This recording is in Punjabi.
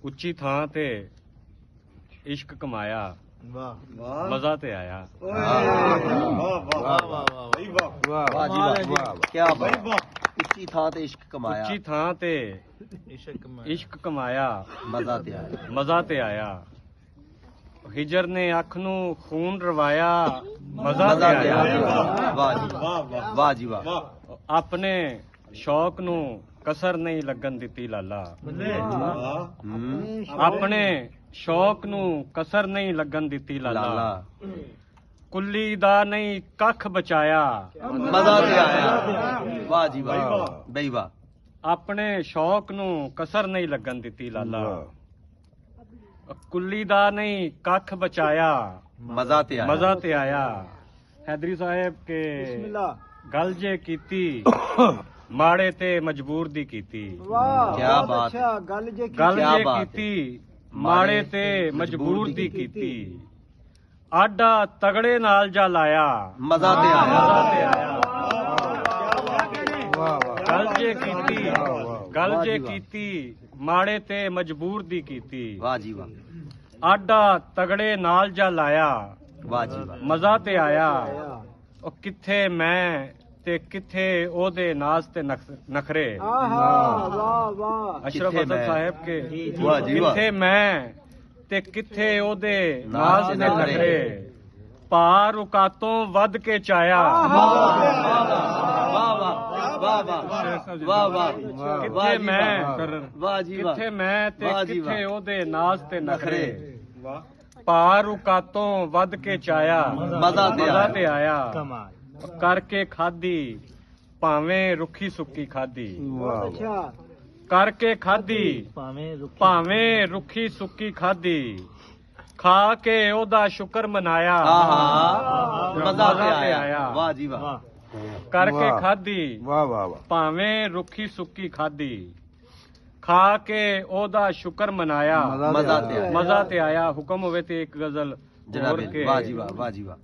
ਉੱਚੀ ਥਾਂ ਤੇ ਇਸ਼ਕ ਕਮਾਇਆ ਮਜ਼ਾ ਤੇ ਆਇਆ। क्या ਉੱਚੀ ਥਾਂ ਤੇ ਇਸ਼ਕ ਕਮਾਇਆ ਉੱਚੀ ਥਾਂ ਤੇ ਇਸ਼ਕ ਕਮਾਇਆ ਮਜ਼ਾ ਤੇ ਆਇਆ। ਹਿਜਰ ਨੇ ਅੱਖ ਨੂੰ ਖੂਨ ਰਵਾਇਆ ਮਜ਼ਾ ਤੇ ਆਇਆ। ਵਾਹ ਜੀ ਵਾਹ। ਆਪਣੇ ਸ਼ੌਕ ਨੂੰ ਕਸਰ ਨਹੀਂ ਲੱਗਣ ਦਿੱਤੀ ਲਾਲਾ। ਆਪਣੇ ਸ਼ੌਕ ਨੂੰ ਕਸਰ ਨਹੀਂ ਲੱਗਣ ਦਿੱਤੀ ਲਾਲਾ। ਕੁੱਲੀ ਦਾ ਨਹੀਂ ਕੱਖ ਬਚਾਇਆ ਮਜ਼ਾ ਤੇ ਆਇਆ। ਵਾਹ ਜੀ ਵਾਹ ਬਈ ਵਾਹ। ਆਪਣੇ ਸ਼ੌਕ ਨੂੰ ਕਸਰ ਨਹੀਂ ਲੱਗਣ ਦਿੱਤੀ ਲਾਲਾ। ਕੁੱਲੀ ਦਾ ਨਹੀਂ ਕੱਖ ਬਚਾਇਆ ਮਜ਼ਾ ਤੇ ਆਇਆ। ਹੈਦਰੀ ਸਾਹਿਬ ਕੇ ਗੱਲ ਜੇ ਕੀਤੀ ਮਾੜੇ ਤੇ ਮਜਬੂਰ ਦੀ ਕੀਤੀ। ਕਿਆ ਬਾਤ। ਗੱਲ ਜੇ ਕੀਤੀ ਮਾੜੇ ਤੇ ਮਜਬੂਰ ਦੀ ਕੀਤੀ। ਆਡਾ ਤਗੜੇ ਨਾਲ ਜਾ ਲਾਇਆ ਮਜ਼ਾ ਤੇ ਆਇਆ। ਗੱਲ ਜੇ ਕੀਤੀ ਮਾੜੇ ਤੇ ਮਜਬੂਰ ਦੀ ਕੀਤੀ। ਵਾਹ ਜੀ ਵਾਹ। ਆਡਾ ਤਗੜੇ ਨਾਲ ਜਾ ਲਾਇਆ ਵਾਹ ਜੀ ਵਾਹ। ਮਜ਼ਾ ਤੇ ਆਇਆ। ਉਹ ਕਿੱਥੇ ਮੈਂ ਤੇ ਕਿੱਥੇ ਉਹਦੇ ਨਾਜ਼ ਤੇ ਨਖਰੇ। ਅਸ਼ਰਫ ਹਸਨ ਸਾਹਿਬ ਕੇ ਕਿੱਥੇ ਮੈਂ ਤੇ ਕਿੱਥੇ ਉਹਦੇ ਨਾਜ਼ ਤੇ ਨਖਰੇ। ਭਾਰ ਔਕਾਤੋਂ ਵੱਧ ਕੇ ਚਾਇਆ। ਕਿੱਥੇ ਮੈਂ ਤੇ ਕਿੱਥੇ ਉਹਦੇ ਨਾਜ਼ ਤੇ ਨਖਰੇ। ਭਾਰ ਔਕਾਤੋਂ ਵੱਧ ਕੇ ਚਾਇਆ ਮਜ਼ਾ ਤੇ ਆਇਆ। ਕਰਕੇ ਖਾਦੀ ਭਾਵੇਂ ਰੁੱਖੀ ਸੁੱਕੀ ਖਾਦੀ। ਕਰਕੇ ਖਾਦੀ ਭਾਵੇਂ ਰੁੱਖੀ ਸੁੱਕੀ ਖਾਦੀ। ਖਾ ਕੇ ਉਹਦਾ ਸ਼ੁਕਰ ਮਨਾਇਆ ਮਜ਼ਾ ਤੇ ਆਇਆ। ਵਾਹ ਜੀ ਵਾਹ। ਕਰਕੇ ਖਾਦੀ ਭਾਵੇਂ ਰੁੱਖੀ ਸੁੱਕੀ ਖਾਦੀ। ਖਾ ਕੇ ਉਹਦਾ ਸ਼ੁਕਰ ਮਨਾਇਆ ਮਜ਼ਾ ਤੇ ਆਇਆ। ਹੁਕਮ ਹੋਵੇ ਤੇ ਇੱਕ ਗਜ਼ਲ ਜਨਾਬ। ਵਾਹ ਜੀ ਵਾਹ।